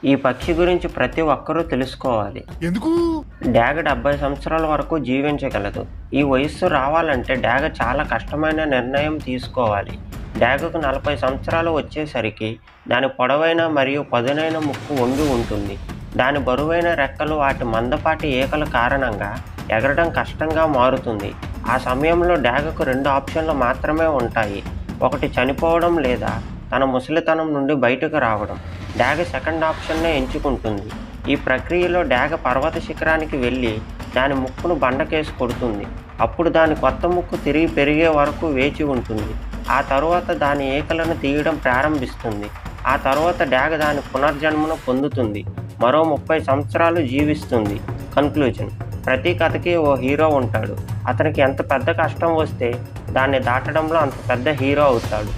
ఈ పక్షి గురించి ప్రతి ఒక్కరూ తెలుసుకోవాలి. ఎందుకు? డ్యాగ 70 సంవత్సరాల వరకు జీవించగలదు. ఈ వయస్సు రావాలంటే డ్యాగ చాలా కష్టమైన నిర్ణయం తీసుకోవాలి. డ్యాగకు 40 సంవత్సరాలు వచ్చేసరికి దాని పొడవైన మరియు పదునైన ముక్కు వంగి ఉంటుంది. దాని బరువైన రెక్కలు వాటి మందపాటి ఈకల కారణంగా ఎగరడం కష్టంగా మారుతుంది. ఆ సమయంలో డ్యాగకు 2 ఆప్షన్లు మాత్రమే ఉంటాయి. ఒకటి చనిపోవడం లేదా తన ముసలితనం నుండి బయటకు రావడం. డ్యాగ సెకండ్ ఆప్షన్నే ఎంచుకుంటుంది. ఈ ప్రక్రియలో డ్యాగ పర్వత శిఖరానికి వెళ్ళి దాని ముక్కును బండకేసి కొడుతుంది. అప్పుడు దాని కొత్త ముక్కు తిరిగి పెరిగే వరకు వేచి ఉంటుంది. ఆ తరువాత దాని ఈకలను తీయడం ప్రారంభిస్తుంది. ఆ తరువాత డ్యాగ దాని పునర్జన్మను పొందుతుంది. మరో 30 సంవత్సరాలు జీవిస్తుంది. కన్క్లూజన్: ప్రతి కథకి ఓ హీరో ఉంటాడు. అతనికి ఎంత పెద్ద కష్టం వస్తే దాన్ని దాటడంలో అంత పెద్ద హీరో అవుతాడు.